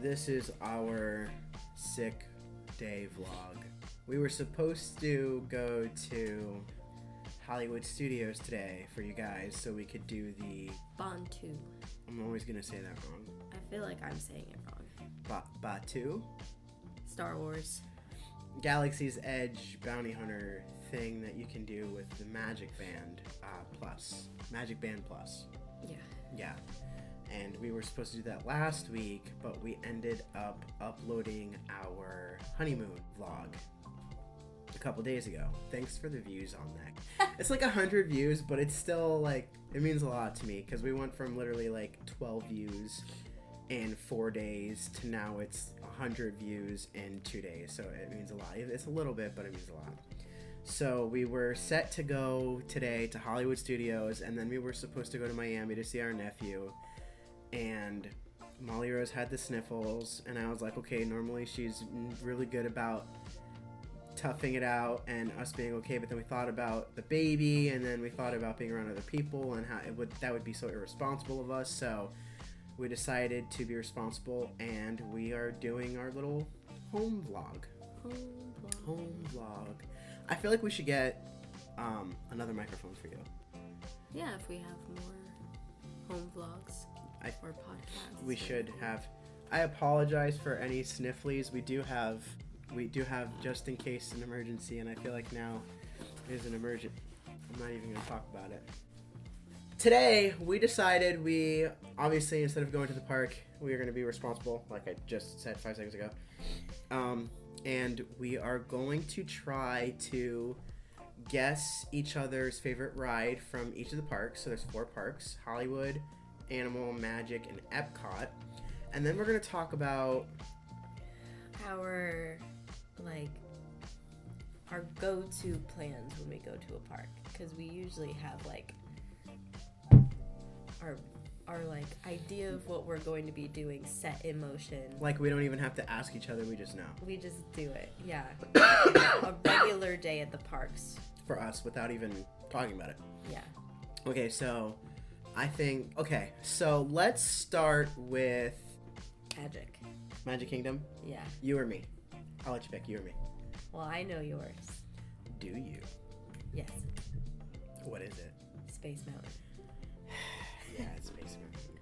This is our sick day vlog. We were supposed to go to Hollywood Studios today for you guys so we could do the Bond 2. I'm always gonna say that wrong. I feel like I'm saying it wrong. Batu? Star Wars. Galaxy's Edge bounty hunter thing that you can do with the MagicBand Plus. MagicBand Plus. Yeah. Yeah. And we were supposed to do that last week, but we ended up uploading our honeymoon vlog a couple days ago. Thanks for the views on that. It's like 100 views, but it's still like, it means a lot to me because we went from literally like 12 views in 4 days to now it's 100 views in 2 days. So it means a lot. It's a little bit, but it means a lot. So we were set to go today to Hollywood Studios, and then we were supposed to go to Miami to see our nephew. And Molly Rose had the sniffles, and I was like, okay, normally she's really good about toughing it out and us being okay, but then we thought about the baby, and then we thought about being around other people and how that would be so irresponsible of us. So we decided to be responsible, and we are doing our little home vlog. Home vlog. I feel like we should get another microphone for you. Yeah, if we have more home vlogs or podcasts. We should have. I apologize for any snifflies. We do have just in case an emergency, and I feel like now is an emergent. I'm not even going to talk about it. Today, we decided obviously, instead of going to the park, we are going to be responsible, like I just said 5 seconds ago. And we are going to try to guess each other's favorite ride from each of the parks. So there's 4 parks: Hollywood, Animal, Magic, and Epcot. And then we're going to talk about our go-to plans when we go to a park, because we usually have like our like idea of what we're going to be doing set in motion. Like we don't even have to ask each other, we just know. We just do it, yeah. A regular day at the parks. For us, without even talking about it. Yeah. Okay, so so let's start with Magic Kingdom? Yeah. You or me? I'll let you pick, you or me. Well, I know yours. Do you? Yes. What is it? Space Mountain. Yeah, it's Space Mountain.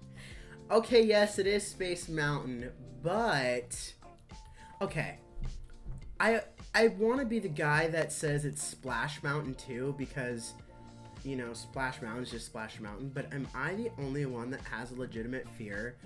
Okay, yes, it is Space Mountain, but okay. I want to be the guy that says it's Splash Mountain too, because you know, Splash Mountain is just Splash Mountain, but am I the only one that has a legitimate fear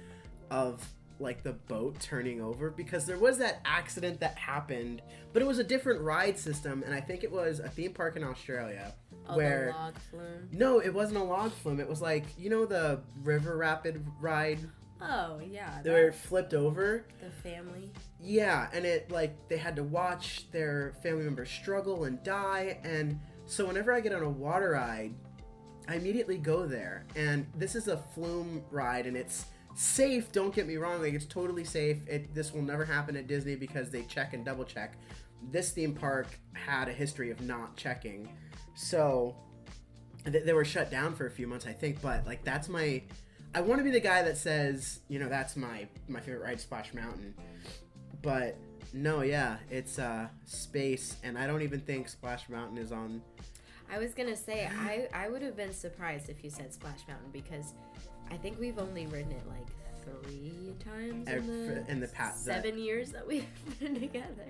of like the boat turning over? Because there was that accident that happened, but it was a different ride system, and I think it was a theme park in Australia. Oh, where the log flume? No, it wasn't a log flume. It was like, you know, the River Rapid ride? Oh, yeah. Where it flipped over? The family? Yeah, and it like they had to watch their family members struggle and die, and so whenever I get on a water ride, I immediately go there. And this is a flume ride, and it's safe, don't get me wrong, like it's totally safe. This will never happen at Disney because they check and double check. This theme park had a history of not checking. So they were shut down for a few months, I think, but like I want to be the guy that says, you know, that's my favorite ride, Splash Mountain. But no, yeah, it's space, and I don't even think Splash Mountain is on. I was gonna say I would have been surprised if you said Splash Mountain, because I think we've only ridden it like 3 times in the past 7 years that we've been together.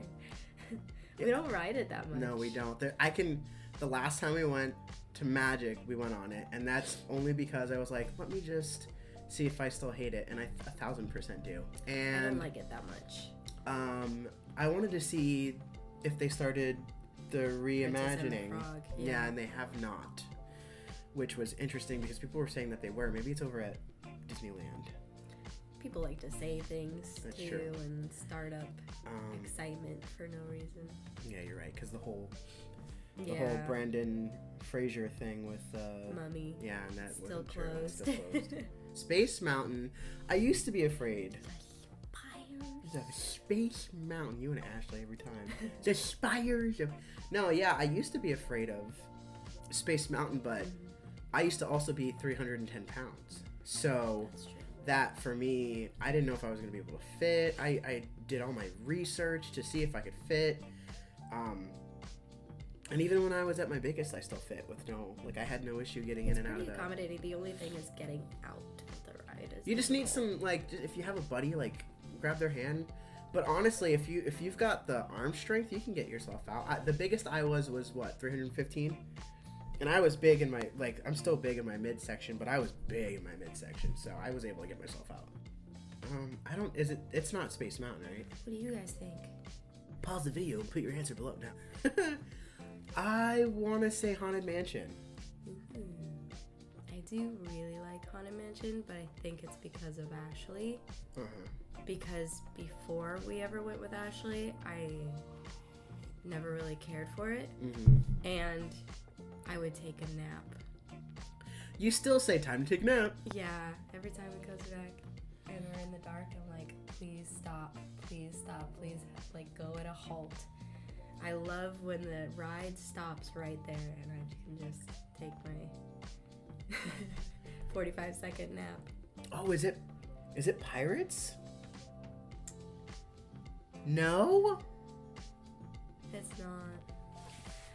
We don't ride it that much. No, we don't. The last time we went to Magic, we went on it, and that's only because I was like, let me just see if I still hate it, and I 1000% do. And I don't like it that much. I wanted to see if they started the reimagining. Frog, yeah, and they have not, which was interesting because people were saying that they were. Maybe it's over at Disneyland. People like to say things That's too, true. and start up excitement for no reason. Yeah, you're right, because the whole Yeah. Brandon Fraser thing with Mummy. Yeah, and that Still wasn't true. It's closed. still closed. Space Mountain. I used to be afraid. The Space Mountain. You and Ashley every time. The spires of. No, yeah, I used to be afraid of Space Mountain, but I used to also be 310 pounds. So That's true. that for me, I didn't know if I was going to be able to fit. I did all my research to see if I could fit. And even when I was at my biggest, I still fit with I had no issue getting in and out of that. It's pretty accommodating. The only thing is getting out of the ride. You just need some, if you have a buddy, grab their hand. But honestly, if you've got the arm strength, you can get yourself out. The biggest I was what, 315? And I was big in my, I'm still big in my midsection, but I was big in my midsection, so I was able to get myself out. It's not Space Mountain, right? What do you guys think? Pause the video and put your answer below now. I want to say Haunted Mansion. I do really like Haunted Mansion, but I think it's because of Ashley. Because before we ever went with Ashley, I never really cared for it. And I would take a nap. You still say time to take a nap. Yeah, every time it goes back and we're in the dark, I'm like, please stop, please, go at a halt. I love when the ride stops right there and I can just take my 45-second nap. Oh, is it Pirates? No? It's not.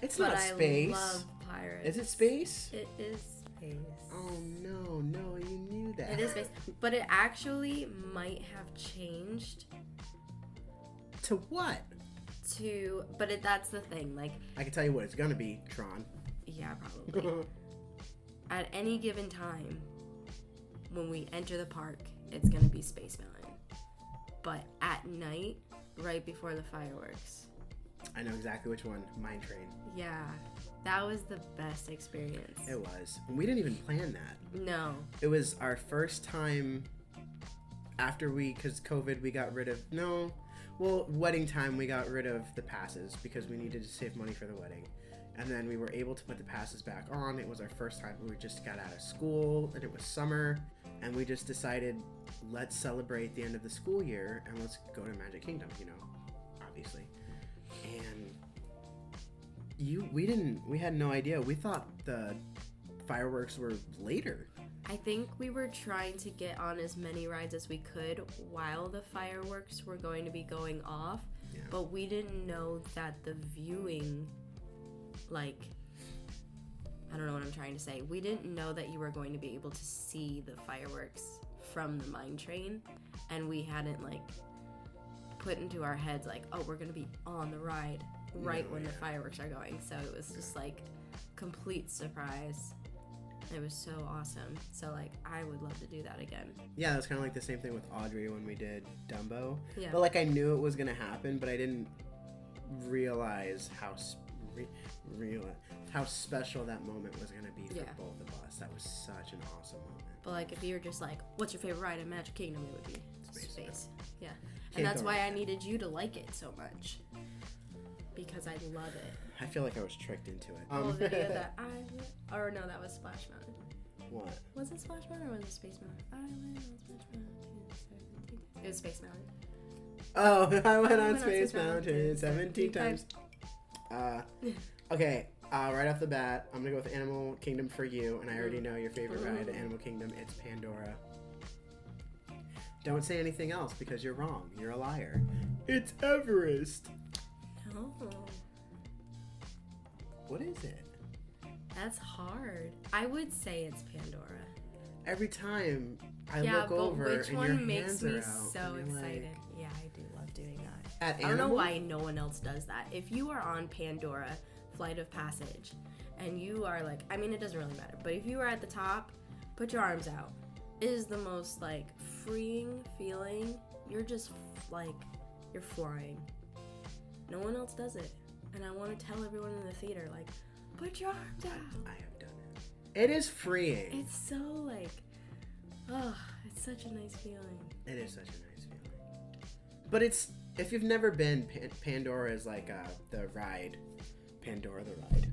It's not space. I love Pirates. Is it space? It is space. Oh, no, you knew that. It is space. But it actually might have changed. To what? But that's the thing. I can tell you what it's going to be, Tron. Yeah, probably. At any given time, when we enter the park, it's going to be Space Mountain. But at night, right before the fireworks. I know exactly which one. Mine Train. Yeah. That was the best experience. It was. We didn't even plan that. No. It was our first time after because COVID, we got rid of... No. Well, wedding time, we got rid of the passes because we needed to save money for the wedding. And then we were able to put the passes back on. It was our first time. We just got out of school, and it was summer. And we just decided, let's celebrate the end of the school year, and let's go to Magic Kingdom, obviously. And we had no idea. We thought the fireworks were later. I think we were trying to get on as many rides as we could while the fireworks were going to be going off. Yeah. But we didn't know that the viewing, I don't know what I'm trying to say. We didn't know that you were going to be able to see the fireworks from the Mine Train. And we hadn't, put into our heads, oh, we're going to be on the ride when the fireworks are going. So it was just, complete surprise. It was so awesome. So, I would love to do that again. Yeah, it was kind of the same thing with Audrey when we did Dumbo. Yeah. But, I knew it was going to happen, but I didn't realize how special that moment was going to be for both of us. That was such an awesome moment. But, if you were just what's your favorite ride in Magic Kingdom, it would be Space. Yeah. And that's why I needed you to like it so much. Because I love it. I feel like I was tricked into it. The video that that was Splash Mountain. What? Was it Splash Mountain or was it Space Mountain? I went on Splash Mountain. It was Space Mountain. Oh, I went on Space Mountain 17 times. Okay, right off the bat, I'm gonna go with Animal Kingdom for you, and I already know your favorite ride at Animal Kingdom. It's Pandora. Don't say anything else because you're wrong. You're a liar. It's Everest. No. What is it? That's hard. I would say it's Pandora. Every time I look over and your hands are out. Which one makes me so excited? Yeah, I do love doing that. At I don't know why no one else does that. If you are on Pandora, Flight of Passage, and you are it doesn't really matter, but if you are at the top, put your arms out. It is the most freeing feeling. You're just you're flying. No one else does it. And I want to tell everyone in the theater, put your arms out. I have done it. It is freeing. It's so, it's such a nice feeling. It is such a nice feeling. But if you've never been, Pandora is the ride. Pandora the ride.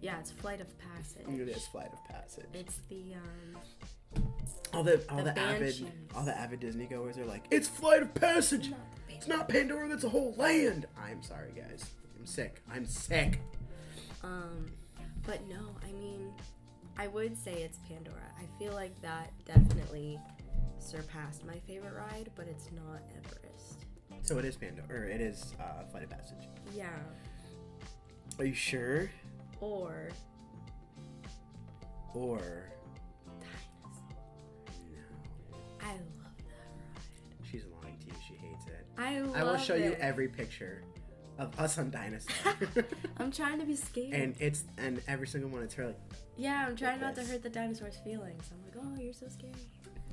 Yeah, it's Flight of Passage. It is Flight of Passage. It's the, all the avid Disney goers are it's Flight of Passage. It's not Pandora. That's a whole land. I'm sorry, guys. I'm sick. But no, I would say it's Pandora. I feel like that definitely surpassed my favorite ride, but it's not Everest. So it is it is Flight of Passage. Yeah. Are you sure? Or Dinosaur. No. I love that ride. She's lying to you. She hates it. I will show you every picture of us on Dinosaur. I'm trying to be scared. And every single one, it's her like. Yeah, I'm trying not to hurt the dinosaur's feelings. I'm like, oh, you're so scary.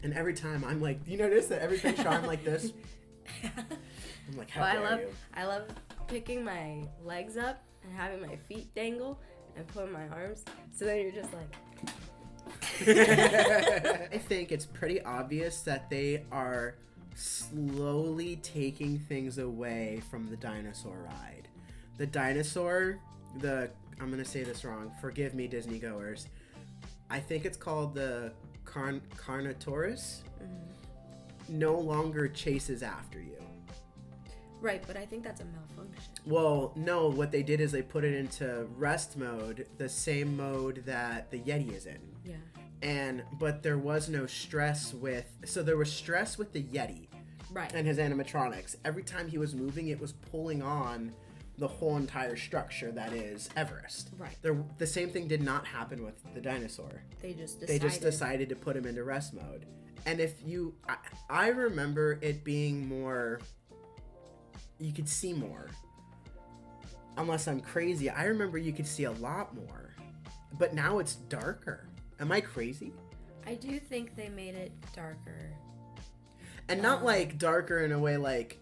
And every time I'm like, you notice that every picture I'm like this. I'm like, how dare you? I love picking my legs up and having my feet dangle and putting my arms. So then you're just like. I think it's pretty obvious that they are slowly taking things away from the dinosaur ride. The dinosaur, I'm going to say this wrong. Forgive me, Disney goers. I think it's called the Carnotaurus. Mm-hmm. No longer chases after you. Right, but I think that's a malfunction. Well, no, what they did is they put it into rest mode, the same mode that the Yeti is in. Yeah. But there was no stress there was stress with the Yeti. Right. And his animatronics. Every time he was moving, it was pulling on the whole entire structure that is Everest. Right. The same thing did not happen with the dinosaur. They just decided to put him into rest mode. And I remember it being more, you could see more. Unless I'm crazy, I remember you could see a lot more. But now it's darker. Am I crazy? I do think they made it darker. And not like darker in a way like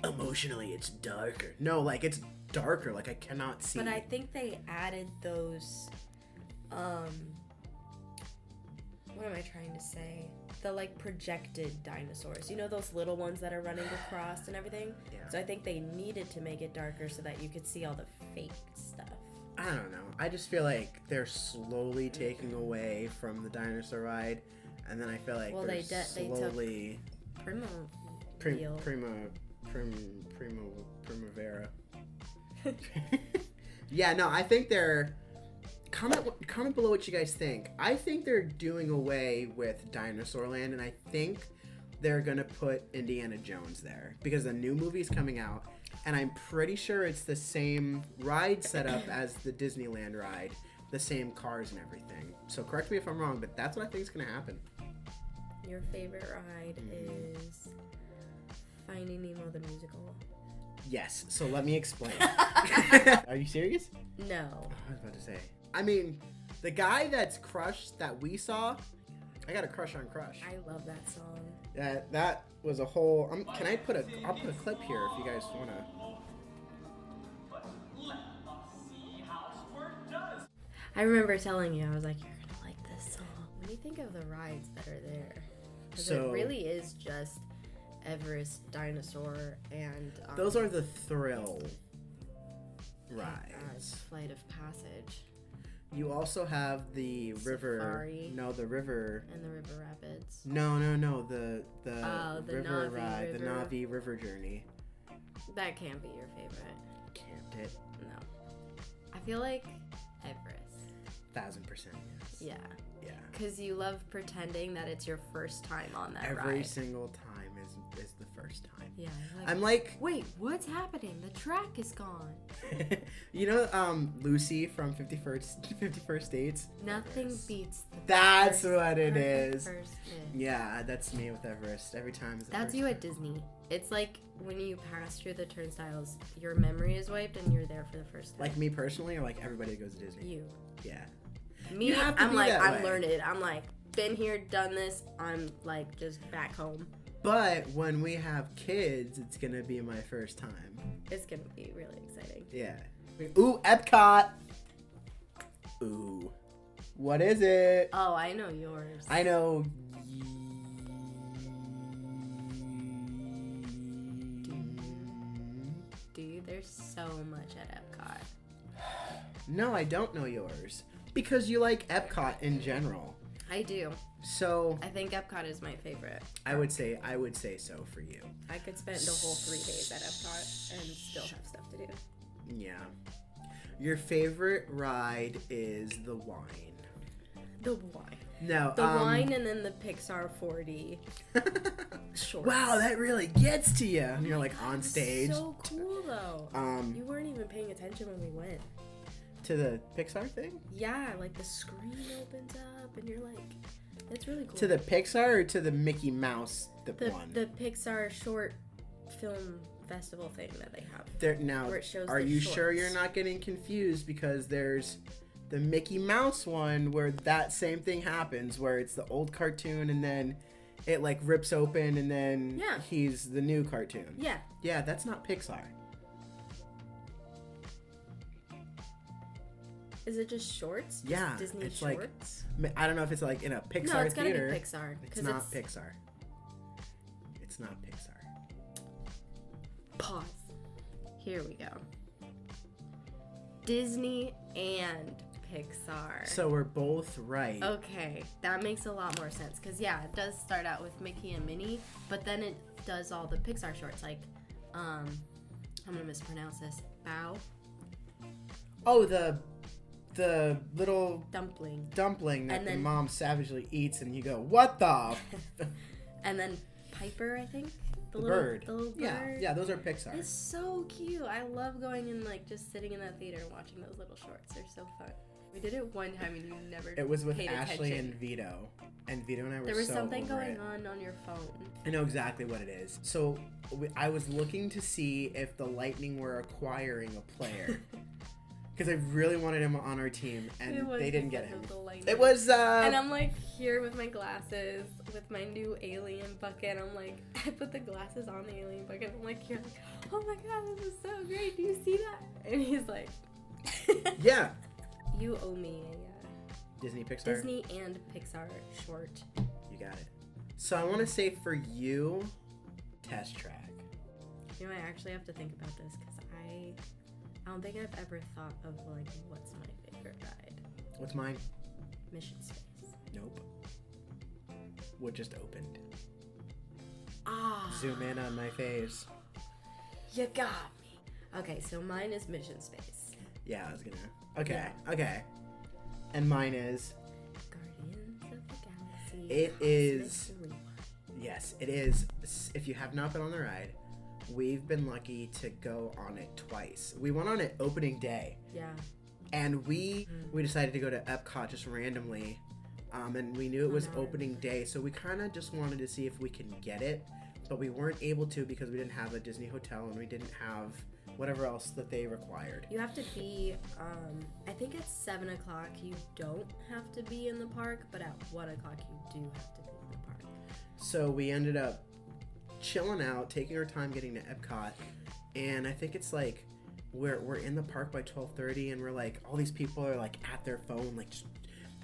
emotionally it's darker. No, like it's darker, like I cannot see. But I think they added those what am I trying to say? The like projected dinosaurs. You know those little ones that are running across and everything? Yeah. So I think they needed to make it darker so that you could see all the fake stuff. I don't know. I just feel like they're slowly taking away from the dinosaur ride, and then I feel like they slowly Primavera. Yeah, no, I think they're comment below what you guys think. I think they're doing away with Dinosaur Land, and I think they're gonna put Indiana Jones there because the new movie's coming out, and I'm pretty sure it's the same ride setup as the Disneyland ride, the same cars and everything. So correct me if I'm wrong, but that's what I think is gonna happen. Your favorite ride is Finding Nemo the musical? Yes, so let me explain. Are you serious? No. I was about to say. I mean, the guy that's Crush that we saw, I got a crush on Crush. I love that song. That was a whole. I'll put a clip here if you guys wanna. I remember telling you, I was like, you're gonna like this song. What do you think of the rides that are there? Because it really is just Everest, Dinosaur, and those are the thrill rides. Flight of Passage. You also have the river. Safari. No, the river. And the River Rapids. No. The river Navi ride, river. the Navi River Journey. That can't be your favorite. Can't it? No. I feel like Everest. 1000% yes. Yeah. Yeah. Because you love pretending that it's your first time on that ride. Every single time is the first time. Yeah. I'm like, wait, what's happening? The track is gone. You know, Lucy from 51st Dates? Nothing beats the That's what it is. First kiss. Yeah, that's me with Everest. Every time is the That's first you time. at Disney. It's like when you pass through the turnstiles, your memory is wiped and you're there for the first time. Like me personally, or like everybody that goes to Disney? You. Yeah. Me, You have to I'm be like, that I'm way. learned. I'm like, been here, done this. I'm like, just back home. But when we have kids, it's gonna be my first time. It's gonna be really exciting. Yeah. Ooh, Epcot. Ooh. What is it? Oh, I know yours. I know. Dude, there's so much at Epcot. No, I don't know yours. Because you like Epcot in general. I do. So I think Epcot is my favorite. I would say so for you. I could spend the whole 3 days at Epcot and still have stuff to do. Yeah. Your favorite ride is the wine. The wine. No. The wine and then the Pixar 4D shorts. Wow, that really gets to you. And you're like on stage. So cool though. You weren't even paying attention when we went. To the Pixar thing? Yeah, like the screen opens up and you're like, it's really cool. To the Pixar or to the Mickey Mouse one? The Pixar short film festival thing that they have. Now, where it shows are the you shorts. sure you're not getting confused? Because there's the Mickey Mouse one where that same thing happens, where it's the old cartoon and then it like rips open and then he's the new cartoon. Yeah. Yeah, that's not Pixar. Is it just shorts? Just Yeah, Disney it's shorts? like, I don't know if it's like in a Pixar no, it's theater. gotta be Pixar. It's not Pixar. It's not Pixar. Pause. Here we go. Disney and Pixar. So we're both right. Okay, that makes a lot more sense. Because, yeah, it does start out with Mickey and Minnie, but then it does all the Pixar shorts. Like, I'm going to mispronounce this. Bao? Oh, the little dumpling that the mom savagely eats, and you go, what the? And then Piper, I think. The bird. The little bird. Yeah, those are Pixar. It's so cute. I love going and like just sitting in that theater and watching those little shorts. They're so fun. We did it one time and you never. It was with paid Ashley attention. and Vito, and Vito and I were. There was so something over going it. on your phone. I know exactly what it is. So I was looking to see if the Lightning were acquiring a player. Because I really wanted him on our team, and they didn't get him. It was, and I'm like here with my glasses, with my new alien bucket. I'm like, I put the glasses on the alien bucket. I'm like, you're like, oh my god, this is so great. Do you see that? And he's like, yeah. You owe me a Disney Pixar. Disney and Pixar short. You got it. So I want to say for you, Test Track. You know, I actually have to think about this because I don't think I've ever thought of like what's my favorite ride. What's mine? Mission Space. Nope. What just opened? Ah. Zoom in on my face. You got me. Okay, so mine is Mission Space. Yeah, I was gonna. Okay, Yeah. okay. And mine is. Guardians of the Galaxy. It is. Rewind. Yes, it is. If you have not been on the ride, we've been lucky to go on it twice. We went on it opening day. Yeah. And we decided to go to Epcot just randomly. And we knew it was opening day, so we kind of just wanted to see if we can get it. But we weren't able to because we didn't have a Disney hotel and we didn't have whatever else that they required. You have to be, I think at 7 o'clock you don't have to be in the park, but at 1 o'clock you do have to be in the park. So we ended up chilling out, taking our time getting to Epcot, and I think it's like we're in the park by 12:30, and we're like, all these people are like at their phone, like just,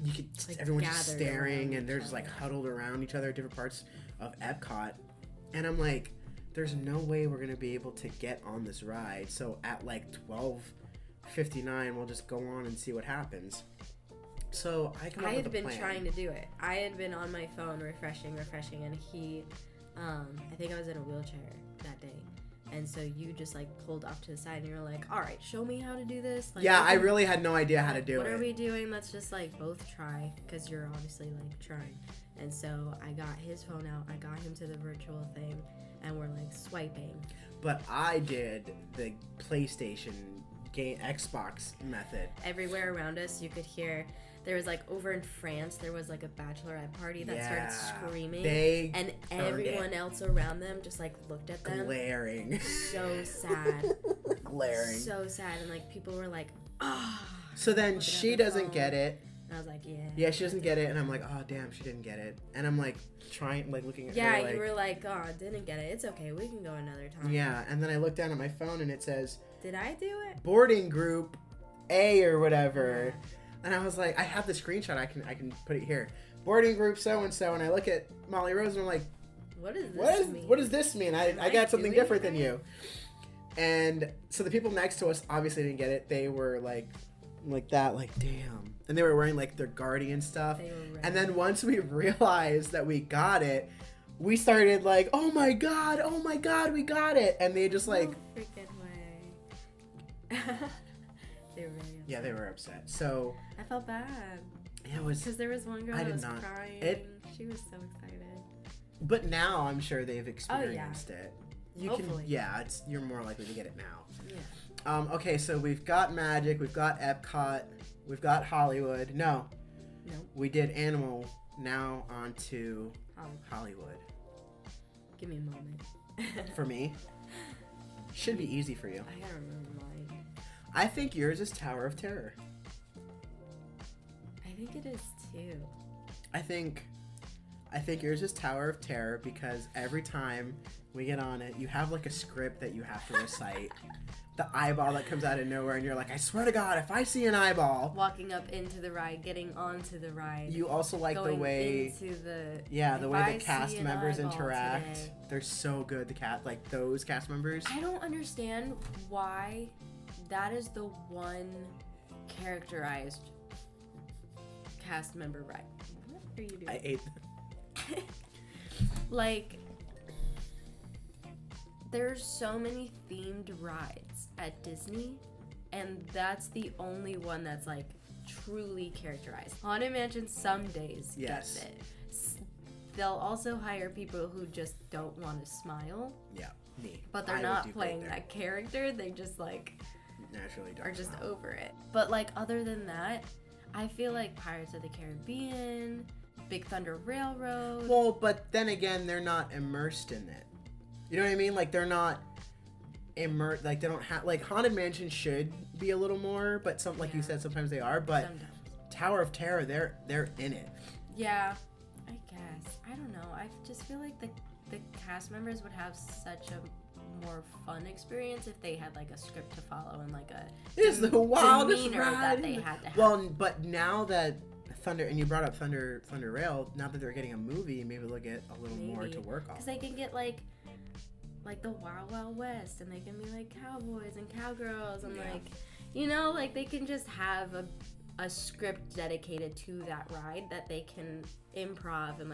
you could like everyone's just staring, and they're just other. like huddled around each other at different parts of Epcot, and I'm like, there's no way we're gonna be able to get on this ride. So at like 12:59, we'll just go on and see what happens. So I had been trying to do it. I had been on my phone refreshing, and he, I think I was in a wheelchair that day. And so you just like pulled off to the side and you were like, all right, show me how to do this. Like, yeah, I really had no idea how to do it. What are we doing? Let's just like both try because you're obviously like trying. And so I got his phone out. I got him to the virtual thing and we're like swiping. But I did the PlayStation game Xbox method. Everywhere around us you could hear. There was like over in France, there was like a bachelorette party that started screaming. And everyone else around them just like looked at them. Glaring. So sad. Glaring. So sad. And like people were like, ah. Oh. So then she doesn't get it. And I was like, yeah. Yeah, she doesn't get it. And I'm like, oh, damn, she didn't get it. And I'm like trying, like looking at her. Yeah, like, you were like, oh, didn't get it. It's okay. We can go another time. Yeah. And then I look down at my phone and it says, did I do it? Boarding group A or whatever. Yeah. And I was like, I have the screenshot. I can put it here. Boarding group so and so. And I look at Molly Rose and I'm like, what does this mean? I got something different than you. And so the people next to us obviously didn't get it. They were like that, like, damn. And they were wearing like their Guardian stuff. And then once we realized that we got it, we started like, oh my god, we got it. And they just like, no freaking way. They were very upset. Yeah, they were upset. So I felt bad. It was... Because there was one girl that was crying. She was so excited. But now I'm sure they've experienced it. You Hopefully. You're more likely to get it now. Yeah. Okay, so we've got Magic, we've got Epcot, we've got Hollywood. No. We did Animal. Now on to Hollywood. Give me a moment. For me? Should be easy for you. I gotta remember mine. I think yours is Tower of Terror. I think it is too. I think yours is Tower of Terror because every time we get on it, you have like a script that you have to recite. The eyeball that comes out of nowhere, and you're like, I swear to God, if I see an eyeball. Walking up into the ride, getting onto the ride. You also like the way. The way the cast members interact. Today. They're so good. Those cast members. I don't understand why that is the one characterized cast member ride. What are you doing? I ate them. There's so many themed rides at Disney, and that's the only one that's truly characterized. Haunted Mansion some days gets it. They'll also hire people who just don't want to smile. Yeah, me. But they're not playing that character. They just naturally don't are just smile. over it. But other than that, I feel like Pirates of the Caribbean, Big Thunder Railroad. Well, but then again, they're not immersed in it. You know what I mean? They're not immersed. They don't have Haunted Mansion should be a little more, but you said, sometimes they are. But sometimes. Tower of Terror, they're in it. Yeah, I guess. I don't know. I just feel like the cast members would have such a more fun experience if they had a script to follow and It is the wildest demeanor ride that they had to have. Well, but now that Thunder, and you brought up Thunder Rail, now that they're getting a movie, maybe they'll get a little more to work on. Because they can get like the Wild Wild West, and they can be cowboys and cowgirls, and they can just have a script dedicated to that ride that they can improv and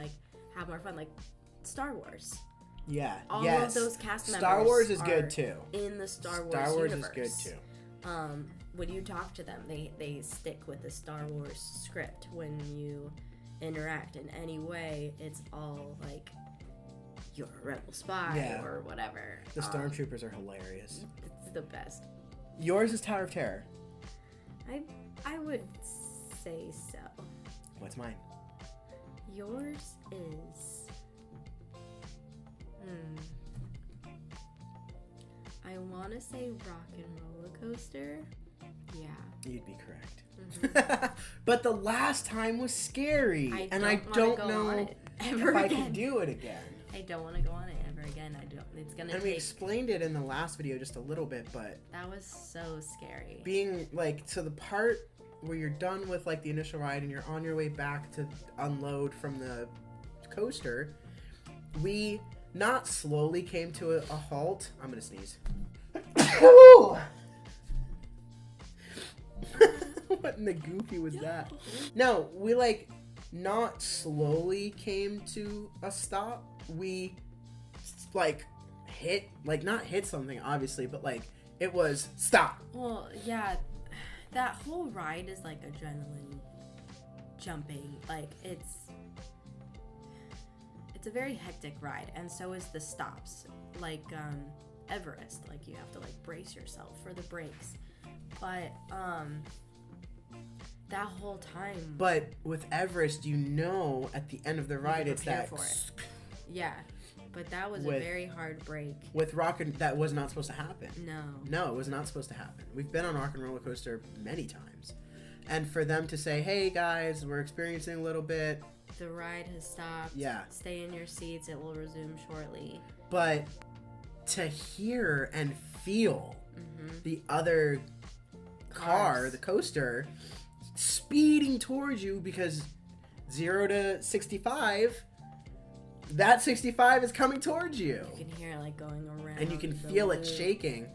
have more fun, like Star Wars. Yeah. All of those cast members. Star Wars is good too. In the Star Wars universe. is good too. When you talk to them, they stick with the Star Wars script. When you interact in any way, it's all you're a rebel spy or whatever. The stormtroopers are hilarious. It's the best. Yours is Tower of Terror. I would say so. What's mine? Yours is... I want to say Rock and Roller Coaster. Yeah. You'd be correct. Mm-hmm. But the last time was scary. I don't know if I can do it again. I don't want to go on it ever again. It's gonna And we explained it in the last video just a little bit, but... That was so scary. Being, to the part where you're done with, the initial ride and you're on your way back to unload from the coaster, we not slowly came to a halt. I'm gonna sneeze. What in the goofy was that? No, we, not slowly came to a stop. We not hit something obviously, but it was stop. Well, yeah, that whole ride is adrenaline jumping. It's a very hectic ride, and so is the stops. Everest, you have to brace yourself for the brakes. But that whole time. But with Everest, at the end of the ride, it's that. For it. Yeah, but that was a very hard break. With that was not supposed to happen. No, it was not supposed to happen. We've been on Rock and Roller Coaster many times, and for them to say, "Hey guys, we're experiencing a little bit. The ride has stopped. Yeah, stay in your seats. It will resume shortly." But to hear and feel the other car, the coaster, speeding towards you because 0 to 65, that 65 is coming towards you. You can hear it going around. And you can feel it shaking.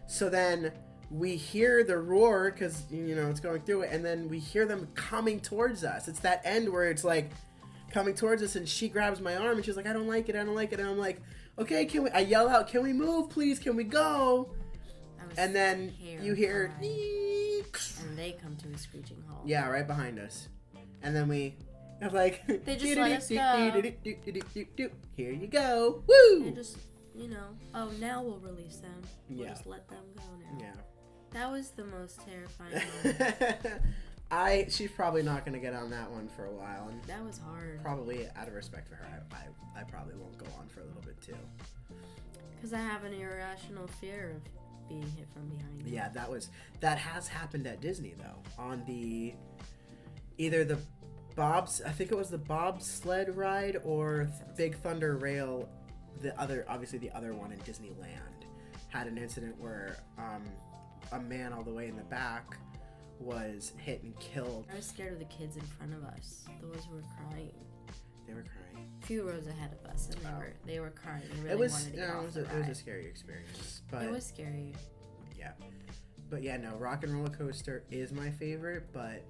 So then we hear the roar because, it's going through it. And then we hear them coming towards us. It's that end where it's coming towards us, and she grabs my arm and she's like, I don't like it. And I'm like, okay, I yell out, can we move, please? Can we go? And then you hear, and they come to a screeching halt. Yeah, right behind us. And then we like they just let us go. Here you go. Woo! And just, oh, now we'll release them. We'll just let them go now. Yeah. That was the most terrifying one. She's probably not going to get on that one for a while. And that was hard. Probably out of respect for her, I probably won't go on for a little bit too. Because I have an irrational fear of being hit from behind. Yeah, that has happened at Disney though. On either the I think it was the bobsled ride or Big Thunder Rail, obviously the other one in Disneyland, had an incident where a man all the way in the back was hit and killed. I was scared of the kids in front of us. Those were crying. They were crying. A few rows ahead of us, and they were crying. They really wanted to get off the ride. It was a scary experience. But it was scary. Yeah. But yeah, no, Rock and Roller Coaster is my favorite, but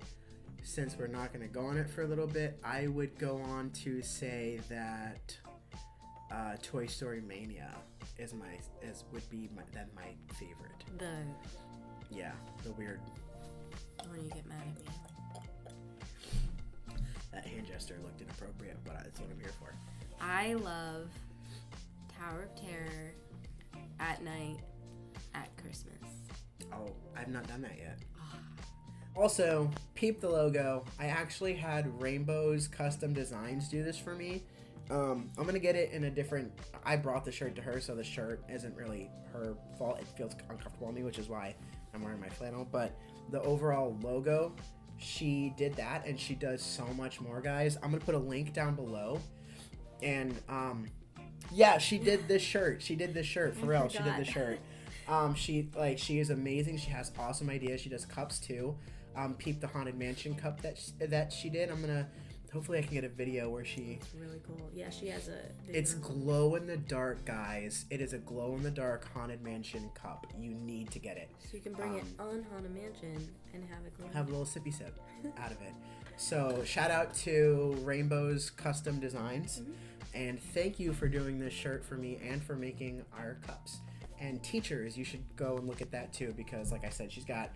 since we're not going to go on it for a little bit, I would go on to say that Toy Story Mania would be my favorite. The weird. When you get mad at me. That hand gesture looked inappropriate, but that's what I'm here for. I love Tower of Terror at night at Christmas. Oh, I've not done that yet. Also, peep the logo. I actually had Rainbow's Custom Designs do this for me. I'm going to get it in a different... I brought the shirt to her, so the shirt isn't really her fault. It feels uncomfortable on me, which is why I'm wearing my flannel. But the overall logo, she did that, and she does so much more, guys. I'm going to put a link down below. And, yeah, she did this shirt. She did this shirt, for real. She did this shirt. She is amazing. She has awesome ideas. She does cups, too. Peep the Haunted Mansion cup that she did. Hopefully I can get a video where she... It's really cool. Yeah, she has a video. It's glow in the dark, guys. It is a glow in the dark Haunted Mansion cup. You need to get it. So you can bring it on Haunted Mansion and have it glow. Have a little sippy sip out of it. So shout out to Rainbow's Custom Designs. Mm-hmm. And thank you for doing this shirt for me and for making our cups. And teachers, you should go and look at that too, because like I said, she's got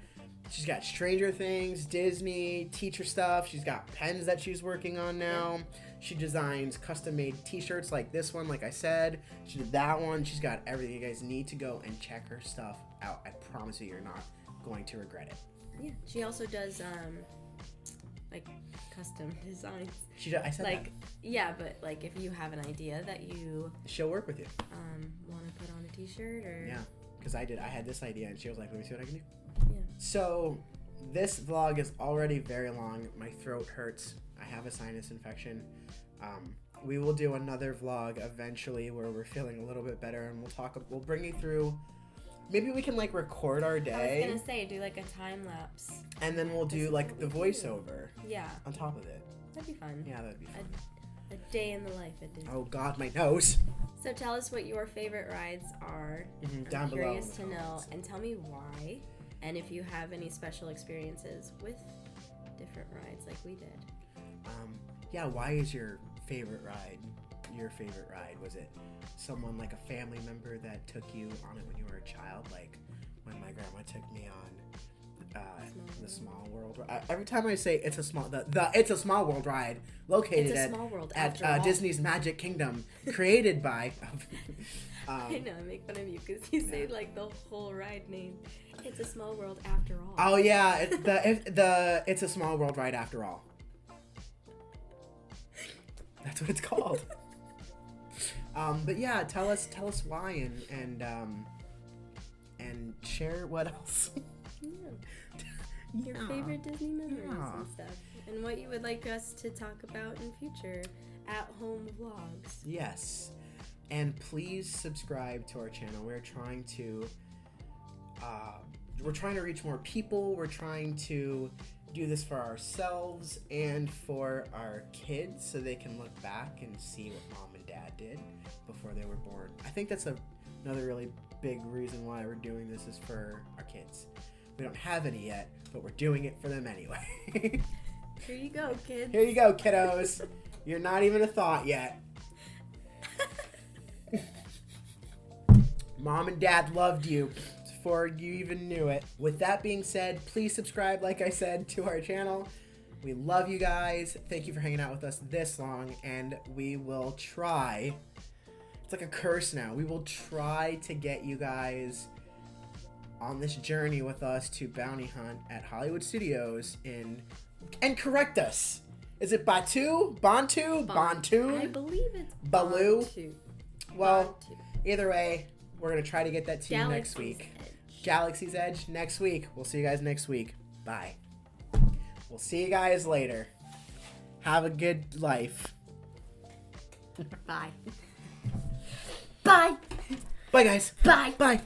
Stranger Things, Disney, teacher stuff. She's got pens that she's working on now. She designs custom-made t-shirts like this one, like I said. She did that one. She's got everything. You guys need to go and check her stuff out. I promise you, you're not going to regret it. Yeah. She also does, like, custom designs. I said like, that. Yeah, but, like, if you have an idea that you... She'll work with you. Want to put on a t-shirt or... Yeah, because I had this idea, and she was like, let me see what I can do. Yeah. So, this vlog is already very long. My throat hurts. I have a sinus infection. We will do another vlog eventually where we're feeling a little bit better, and we'll bring you through. Maybe we can like record our day. I was gonna say, do like a time lapse. And then we'll do like the voiceover. Yeah. On top of it. That'd be fun. Yeah, that'd be fun. A day in the life at Disney. Oh God, my nose. So tell us what your favorite rides are. Down below. I'm curious to know, and tell me why. And if you have any special experiences with different rides like we did. Yeah, why is your favorite ride your favorite ride? Was it someone like a family member that took you on it when you were a child? Like when my grandma took me on the Small World ride. Every time I say it's a small world ride located at Disney's Magic Kingdom, created by I know, I make fun of you because you say like the whole ride name. It's a Small World After All. Oh yeah, it's a Small World Ride After All. That's what it's called. But yeah, tell us why and share what else. Your favorite Disney memories and stuff, and what you would like us to talk about in future at-home vlogs. Yes, and please subscribe to our channel. We're trying to reach more people. We're trying to do this for ourselves and for our kids, so they can look back and see what mom and dad did before they were born. I think that's another really big reason why we're doing this is for our kids. We don't have any yet, but we're doing it for them anyway. Here you go, kids. Here you go, kiddos. You're not even a thought yet. Mom and Dad loved you before you even knew it. With that being said, please subscribe, like I said, to our channel. We love you guys. Thank you for hanging out with us this long, and we will try. It's like a curse now. We will try to get you guys on this journey with us to bounty hunt at Hollywood Studios and correct us. Is it Batu? Bantu? Bantu? I believe it's Baloo? Bantu. Well, Bantu. either way, we're going to try to get that to you next Galaxy's week. Edge. Galaxy's Edge next week. We'll see you guys next week. Bye. We'll see you guys later. Have a good life. Bye. Bye. Bye, guys. Bye. Bye.